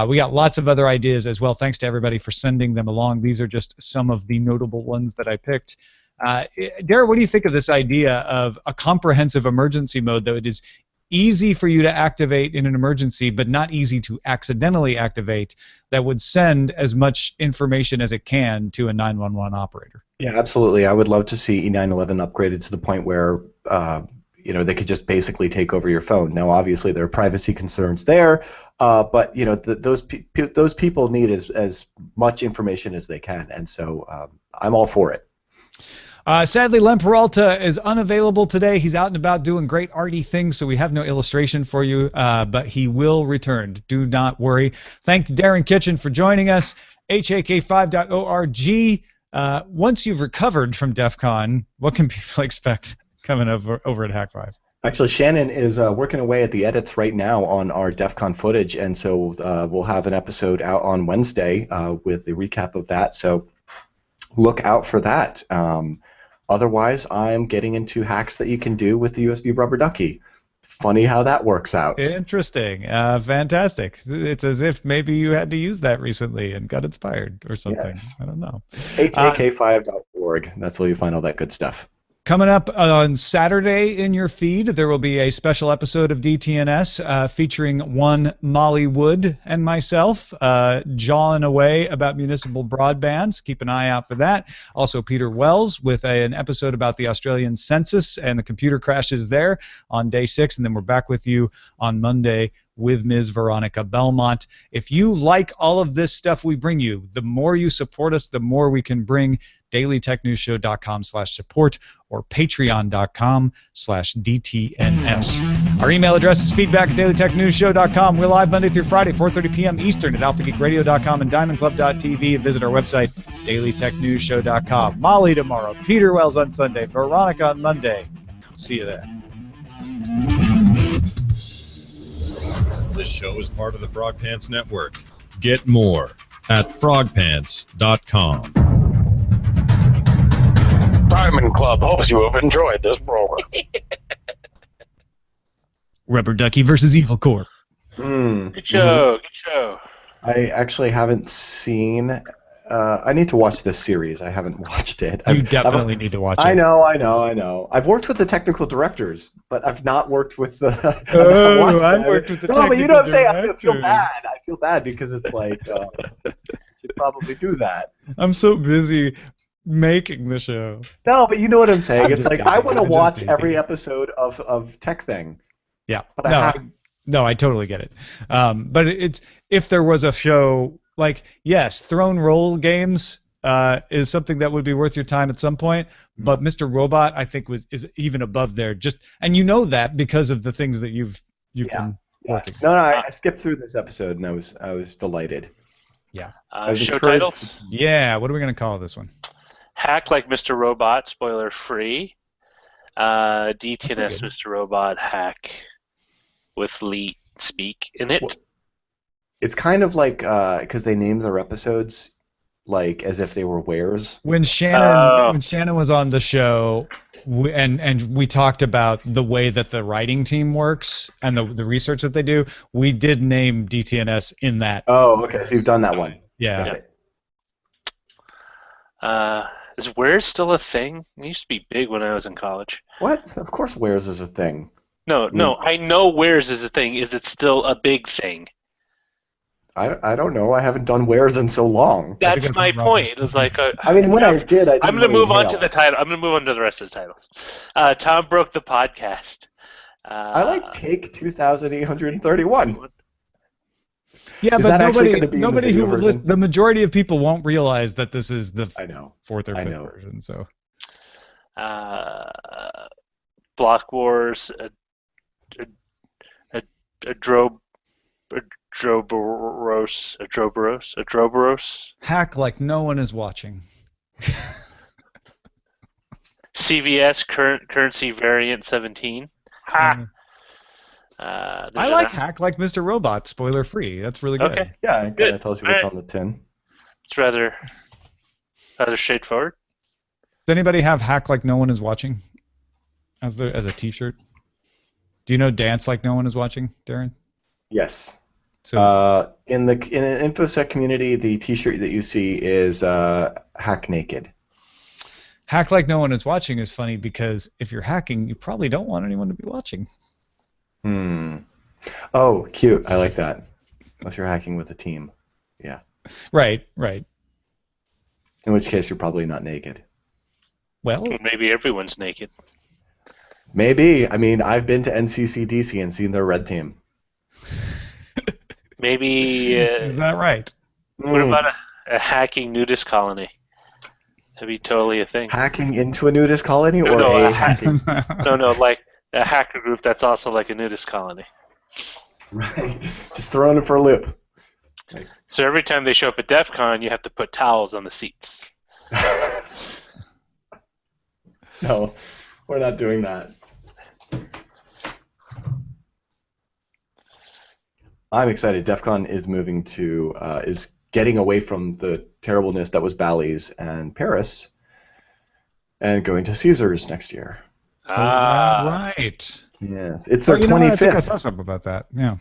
We got lots of other ideas as well. Thanks to everybody for sending them along. These are just some of the notable ones that I picked. Darren, what do you think of this idea of a comprehensive emergency mode that is easy for you to activate in an emergency but not easy to accidentally activate, that would send as much information as it can to a 911 operator? Yeah, absolutely. I would love to see E911 upgraded to the point where they could just basically take over your phone. Now, obviously, there are privacy concerns there, but those people need as much information as they can, and so I'm all for it. Sadly, Len Peralta is unavailable today. He's out and about doing great arty things, so we have no illustration for you, but he will return. Do not worry. Thank Darren Kitchen for joining us. HAK5.org. Once you've recovered from DEF CON, what can people expect coming over at Hack 5? Actually, Shannon is working away at the edits right now on our DEF CON footage, and so we'll have an episode out on Wednesday with the recap of that, so look out for that. Otherwise, I'm getting into hacks that you can do with the USB rubber ducky. Funny how that works out. Interesting. Fantastic. It's as if maybe you had to use that recently and got inspired or something. Yes. I don't know. HAK5.org. That's where you find all that good stuff. Coming up on Saturday in your feed, there will be a special episode of DTNS featuring one Molly Wood and myself jawing away about municipal broadband. So keep an eye out for that. Also, Peter Wells with an episode about the Australian census and the computer crashes there on day 6, and then we're back with you on Monday with Ms. Veronica Belmont. If you like all of this stuff we bring you, the more you support us, the more we can bring. dailytechnewsshow.com/support or patreon.com/DTNS. Our email address is feedback@dailytechnewsshow.com. We're live Monday through Friday, 4:30 p.m. Eastern at alphageekradio.com and diamondclub.tv, and visit our website, dailytechnewsshow.com. Molly tomorrow, Peter Wells on Sunday, Veronica on Monday. See you there. This show is part of the Frog Pants Network. Get more at frogpants.com. Diamond Club hopes you have enjoyed this program. Rubber Ducky versus Evil Corp. Good show. Good show. I actually haven't seen. I need to watch this series. I haven't watched it. You definitely need to watch it. I know. I've worked with the technical directors, but I've not worked with the. I've worked with the technical directors. No, but you know what I'm saying. I feel bad. I feel bad because it's like should probably do that. I'm so busy making the show. No, but you know what I'm saying. It's like I want to watch every episode of Tech Thing. Yeah. But no, I totally get it. But it's if there was a show like, yes, Throne Roll games is something that would be worth your time at some point. But Mr. Robot, I think, is even above there. And you know that because of the things that you've been working. No, I skipped through this episode and I was delighted. Yeah. Show titles. Yeah. What are we gonna call this one? Hack like Mr. Robot, spoiler free. DTNS Mr. Robot hack with Lee speak in it. Well, it's kind of like because they named their episodes like as if they were wares. When Shannon was on the show, and we talked about the way that the writing team works and the research that they do, we did name DTNS in that. Oh, okay. So you've done that one. Yeah. Is wares still a thing? It used to be big when I was in college. What? Of course wares is a thing. No, I know wares is a thing. Is it still a big thing? I don't know. I haven't done wares in so long. That's my point. It was like, I mean, when I did, I didn't I'm going to really move on to inhale. the title. I'm going to move on to the rest of the titles. Tom broke the podcast. I like take 2,831. Yeah, Is but that actually nobody, gonna be in the nobody video who version? the majority of people won't realize that this is the I know. fourth or I fifth know. version. So, Block Wars, a Droboros. hack like no one is watching. CVS currency variant 17. Ha! I like hack like Mr. Robot, spoiler free. That's really good. Okay. Yeah, it kind of tells you what's on the tin. It's rather straightforward. Does anybody have hack like no one is watching as a T-shirt? Do you know dance like no one is watching, Darren? Yes. So in an InfoSec community, the T-shirt that you see is hack naked. hack like no one is watching is funny because if you're hacking, you probably don't want anyone to be watching. Oh, cute. I like that. Unless you're hacking with a team. Yeah. Right. In which case, you're probably not naked. Well, Maybe everyone's naked. Maybe. I mean, I've been to NCCDC and seen their red team. Maybe. is that right? What about a hacking nudist colony? That'd be totally a thing. Hacking into a nudist colony or No, a a hacking? No, like a hacker group that's also like a nudist colony. Right. Just throwing it for a loop. So every time they show up at DEF CON, you have to put towels on the seats. No, we're not doing that. I'm excited. DEF CON is moving to, is getting away from the terribleness that was Bally's and Paris and going to Caesars next year. Right. Yes. It's their you know what? I think I 25th. saw something about that. Yeah.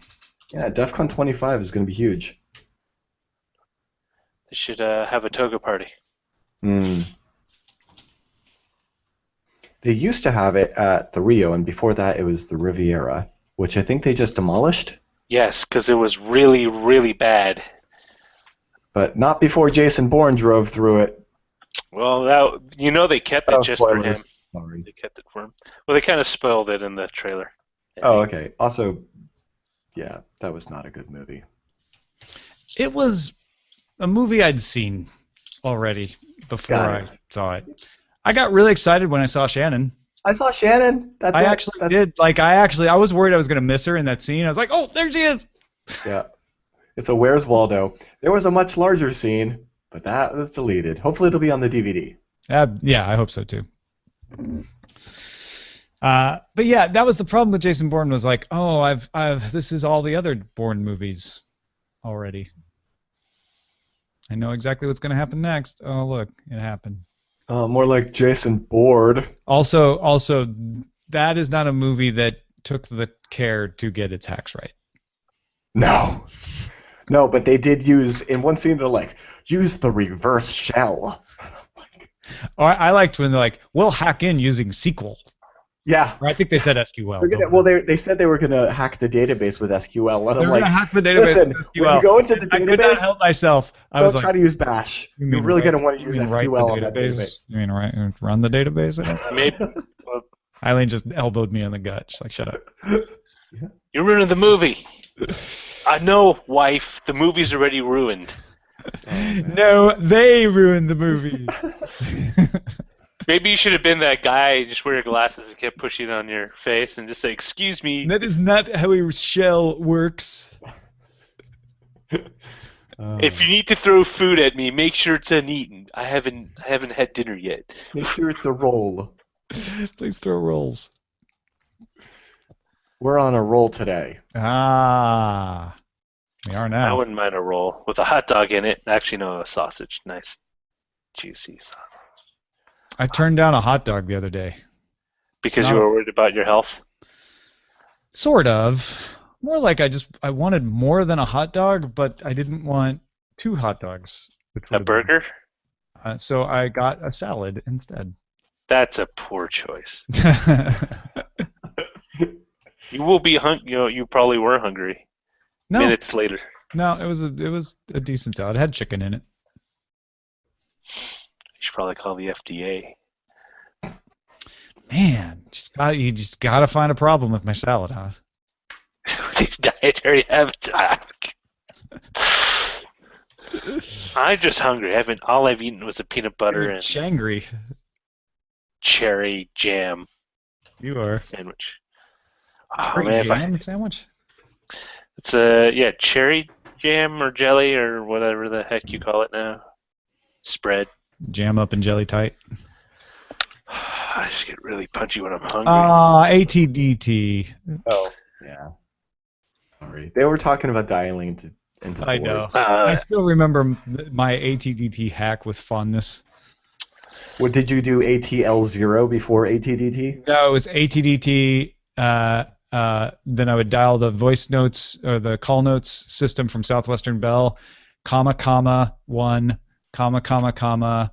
Yeah, DEF CON 25 is going to be huge. They should have a toga party. They used to have it at the Rio, and before that it was the Riviera, which I think they just demolished. Yes, because it was really, really bad. But not before Jason Bourne drove through it. Well, they kept it just for him. Sorry. They kept it for him. Well, they kind of spoiled it in the trailer. Oh, okay. Also, yeah, that was not a good movie. It was a movie I'd seen already before I saw it. I got really excited when I saw Shannon. I saw Shannon. I actually did. Like, I was worried I was going to miss her in that scene. I was like, oh, there she is. Yeah. It's a Where's Waldo. There was a much larger scene, but that was deleted. Hopefully it'll be on the DVD. Yeah, I hope so too. But yeah, that was the problem with Jason Bourne was like, oh, this is all the other Bourne movies already. I know exactly what's going to happen next. Oh, look, it happened. More like Jason Bourne. Also, that is not a movie that took the care to get its hacks right. No, but they did use, in one scene, they're like, use the reverse shell. I liked when they're like, we'll hack in using SQL. Yeah. Or I think they said SQL. They said they were going to hack the database with SQL. And They're I'm like, hack the database listen, with SQL. when you go into the I could not database, help myself. don't try to use Bash. You're really going to want to use SQL on that database. You mean run the database? Maybe. Eileen just elbowed me in the gut. She's like, shut up. You're ruining the movie. I know, wife. The movie's already ruined. No, they ruined the movie. Maybe you should have been that guy. Just wear your glasses and kept pushing on your face and just say, "Excuse me." That is not how a shell works. If you need to throw food at me, make sure it's uneaten. I haven't had dinner yet. Make sure it's a roll. Please throw rolls. We're on a roll today. We are I now. wouldn't mind a roll with a hot dog in it. Actually, no, a sausage. Nice, juicy sausage. I turned down a hot dog the other day. Because you were worried about your health? Sort of. More like I wanted more than a hot dog, but I didn't want 2 hot dogs. A burger? So I got a salad instead. That's a poor choice. You will be you probably were hungry. No. Minutes later. No, it was a decent salad. It had chicken in it. You should probably call the FDA. Man, you just gotta find a problem with my salad, huh? Dietary habits. I'm just hungry. All I've eaten was a peanut butter You're and shangry. cherry jam You are. sandwich. Oh Cherry man, jam sandwich? it's cherry jam or jelly or whatever the heck you call it now. Spread. Jam up and jelly tight. I just get really punchy when I'm hungry. ATDT. Oh, yeah. Sorry. They were talking about dialing into I know. boards. I still remember my ATDT hack with fondness. What did you do? ATL0 before ATDT? No, it was ATDT. Then I would dial the voice notes or the call notes system from Southwestern Bell, comma 1, comma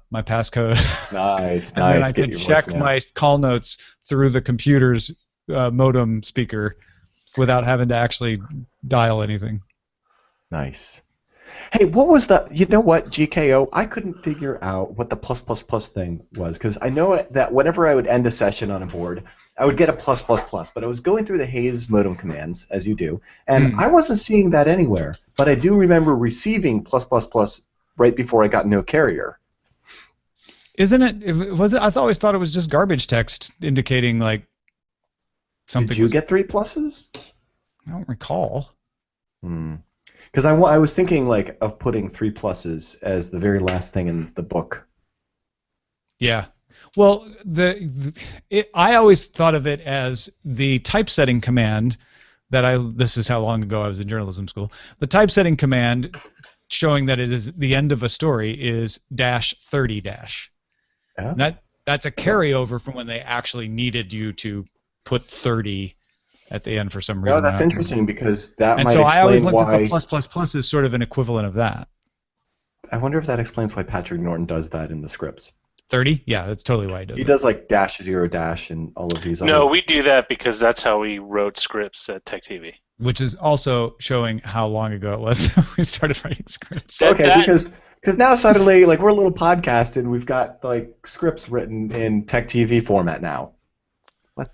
my passcode. Nice, And then nice. I could check my call notes through the computer's modem speaker without having to actually dial anything. Nice. Hey, what was the? You know what, GKO? I couldn't figure out what the +++ thing was because I know that whenever I would end a session on a board, I would get a +++. But I was going through the Hayes modem commands as you do, and I wasn't seeing that anywhere. But I do remember receiving +++ right before I got no carrier. Isn't it? Was it? I always thought it was just garbage text indicating like something. Did you get 3 pluses? I don't recall. Because I was thinking like of putting 3 pluses as the very last thing in the book. Yeah. Well, I always thought of it as the typesetting command that this is how long ago I was in journalism school. The typesetting command showing that it is the end of a story is -30-. Yeah. That's a carryover from when they actually needed you to put 30 at the end for some reason. No, that's interesting because that and might so explain I always looked why. at the +++ as sort of an equivalent of that. I wonder if that explains why Patrick Norton does that in the scripts. 30? Yeah, that's totally why he does it. He does like -0- and all of these. No, we do that because that's how we wrote scripts at Tech TV. Which is also showing how long ago it was that we started writing scripts. Because now suddenly like we're a little podcast and we've got like scripts written in Tech TV format now. What?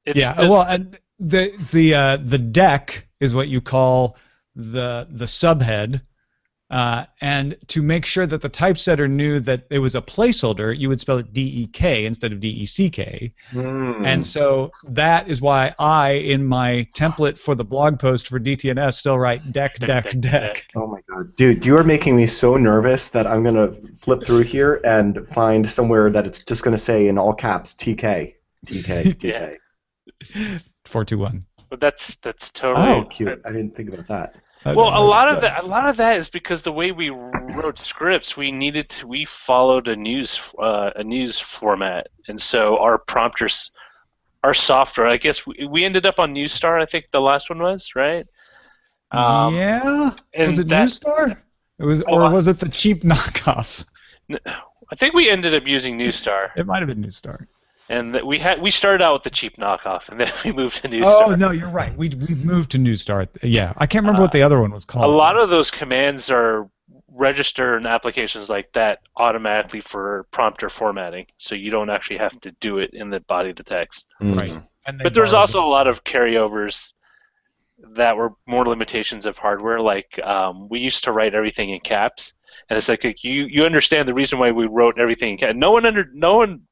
And the deck is what you call the subhead, and to make sure that the typesetter knew that it was a placeholder, you would spell it DEK instead of DECK. And so that is why I, in my template for the blog post for DTNS, still write deck. Oh my god, dude, you are making me so nervous that I'm gonna flip through here and find somewhere that it's just gonna say in all caps TK. Yeah. 421. But that's totally. Oh, cute! I didn't think about that. Well, a lot of that is because the way we wrote scripts, we followed a news format, and so our prompters, our software. I guess we ended up on Newstar. I think the last one was right. Yeah. Was it Newstar? Was it the cheap knockoff? I think we ended up using Newstar. It might have been Newstar. And we started out with the cheap knockoff, and then we moved to Newstar. Oh no, you're right. We moved to Newstar. Yeah, I can't remember what the other one was called. A lot of those commands are registered in applications like that automatically for prompter formatting, so you don't actually have to do it in the body of the text. Right. But there's also a lot of carryovers that were more limitations of hardware. Like we used to write everything in caps, and it's like you understand the reason why we wrote everything in caps. No one.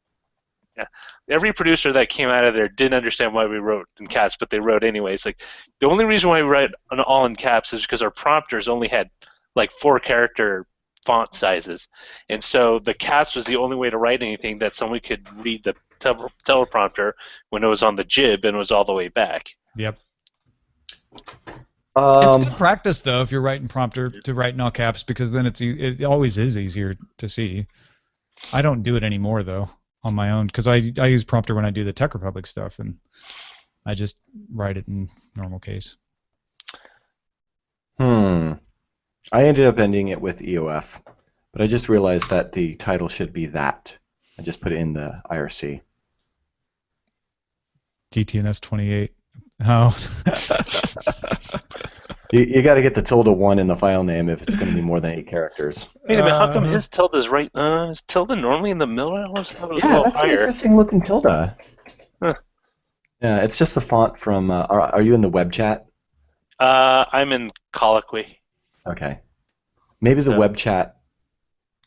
Yeah. Every producer that came out of there didn't understand why we wrote in caps, but they wrote anyways. Like the only reason why we write all in caps is because our prompters only had like 4-character font sizes, and so the caps was the only way to write anything that someone could read the teleprompter when it was on the jib and was all the way back. Yep. It's good practice though if you're writing prompter to write in all caps, because then it always is easier to see. I don't do it anymore though. On my own, because I use prompter when I do the Tech Republic stuff, and I just write it in normal case. I ended up ending it with EOF, but I just realized that the title should be that. I just put it in the IRC. DTNS 28. Oh. You got to get the tilde 1 in the file name if it's going to be more than 8 characters. Wait a minute, how come his tilde is right? Is tilde normally in the middle? I always thought it was a little That's an higher. interesting looking tilde. Huh. Yeah, it's just the font from. Are you in the web chat? I'm in Colloquy. Okay. Maybe the web chat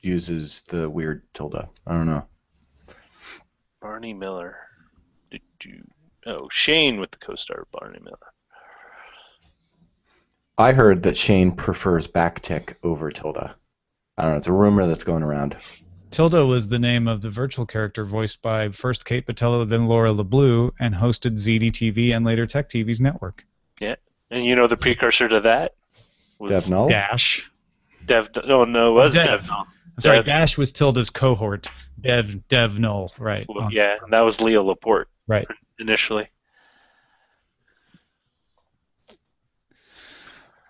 uses the weird tilde. I don't know. Barney Miller. Oh, Shane with the co-star Barney Miller. I heard that Shane prefers backtick over tilde. I don't know. It's a rumor that's going around. Tilda was the name of the virtual character voiced by first Kate Patello, then Laura LeBlue, and hosted ZDTV and later Tech TV's network. Yeah, and you know the precursor to that was Dev Null? Dash. Dev. Oh no, it was Dev Null. Sorry, Dash was Tilda's cohort. Dev Null, right? Well, yeah, and that was Leo Laporte. Right. Initially.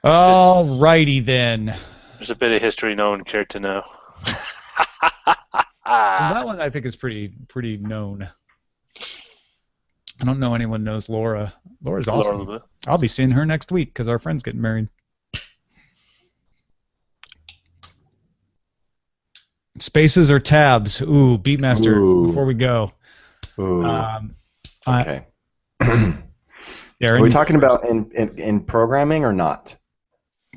All righty then. There's a bit of history no one cared to know. Well, that one I think is pretty known. I don't know anyone knows Laura. Laura's awesome. Laura. I'll be seeing her next week because our friend's getting married. Spaces or tabs? Ooh, Beatmaster. Ooh. Before we go. Ooh. Okay. Darren, Are we talking about in programming or not?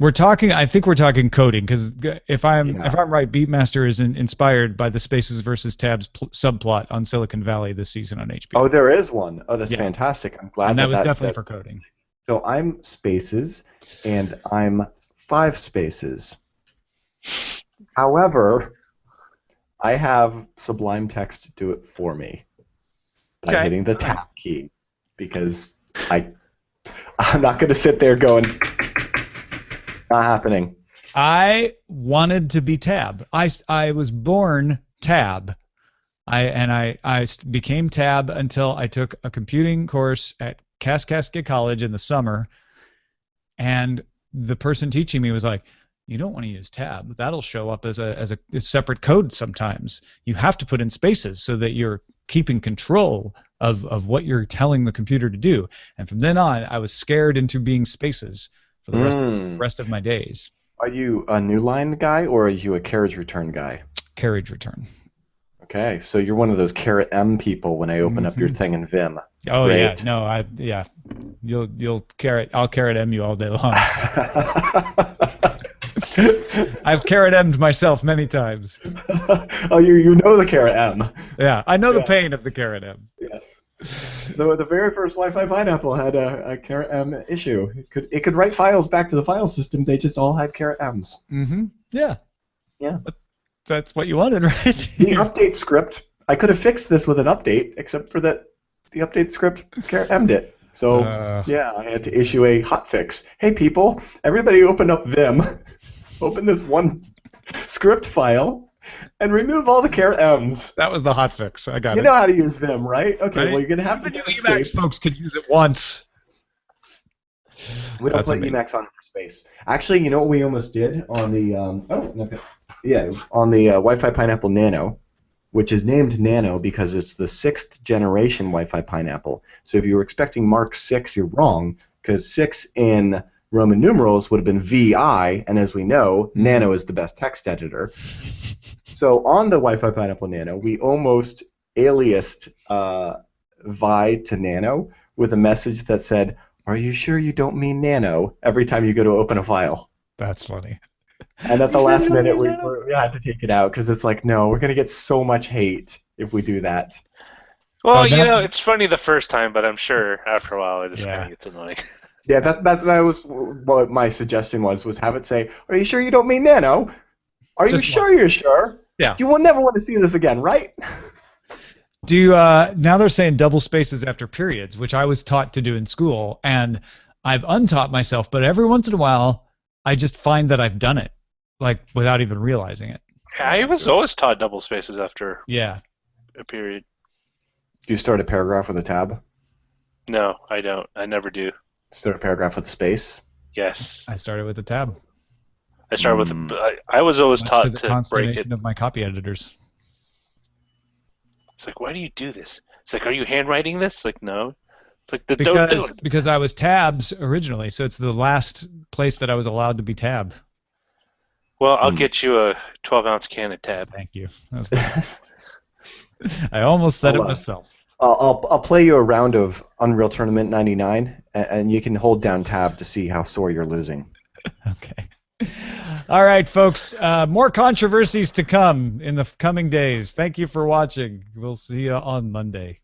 We're talking. I think we're talking coding because if I'm right, Beatmaster is inspired by the Spaces versus Tabs subplot on Silicon Valley this season on HBO. Oh, there is one. Oh, that's fantastic. I'm glad and that was definitely for coding. So I'm Spaces, and I'm 5 spaces. However, I have Sublime Text do it for me by hitting the Tab key because I'm not going to sit there going. Not happening. I wanted to be Tab. I was born Tab. I became Tab until I took a computing course at Kaskaskia College in the summer, and the person teaching me was like, "You don't want to use Tab. That'll show up as a separate code sometimes. You have to put in spaces so that you're keeping control of what you're telling the computer to do." And from then on, I was scared into being Spaces for the rest of my days. Are you a new line guy or are you a carriage return guy? Carriage return. Okay, so you're one of those caret M people when I open up your thing in Vim. Oh Great. yeah, no, I'll carrot M you all day long. I've carrot M'd myself many times. Oh, you know the caret M. Yeah, I know the pain of the caret M. Yes. The very first Wi-Fi Pineapple had a caret M issue. It could write files back to the file system. They just all had caret M's. Mm-hmm. Yeah. Yeah. But that's what you wanted, right? The update script. I could have fixed this with an update, except for that the update script caret M'd it. So yeah, I had to issue a hotfix. Hey people, everybody open up Vim. Open this one script file. And remove all the caret M's. That was the hotfix. I got it. You know how to use Vim, right? Okay, right? well, you're going to have to Even use Emacs folks could use it once. We don't put Emacs on for space. Actually, you know what we almost did on the on the Wi-Fi Pineapple Nano, which is named Nano because it's the 6th generation Wi-Fi Pineapple. So if you were expecting Mark 6, you're wrong, because 6 in Roman numerals would have been VI, and as we know, Nano is the best text editor. So on the Wi-Fi Pineapple Nano, we almost aliased Vi to Nano with a message that said, "Are you sure you don't mean Nano?" every time you go to open a file. That's funny. And at the last minute, we had to take it out because it's like, no, we're going to get so much hate if we do that. Well, it's funny the first time, but I'm sure after a while it just kind of gets annoying. Yeah, that was what my suggestion was have it say, "Are you sure you don't mean Nano? Are you sure you're sure? Yeah. You will never want to see this again, right?" Do you, now they're saying double spaces after periods, which I was taught to do in school, and I've untaught myself, but every once in a while I just find that I've done it, like without even realizing it. I was always taught double spaces after a period. Do you start a paragraph with a tab? No, I don't. I never do. Start a paragraph with a space? Yes. I started with a tab. I started with I was always taught to break it. Consternation of my copy editors. It's like, why do you do this? It's like, are you handwriting this? Like, no. It's like the don't do it. Because I was tabs originally, so it's the last place that I was allowed to be tab. Well, I'll get you a 12-ounce can of Tab. Thank you. That was I almost said it myself. I'll play you a round of Unreal Tournament 99, and you can hold down Tab to see how sore you're losing. Okay. All right, folks. More controversies to come in the coming days. Thank you for watching. We'll see you on Monday.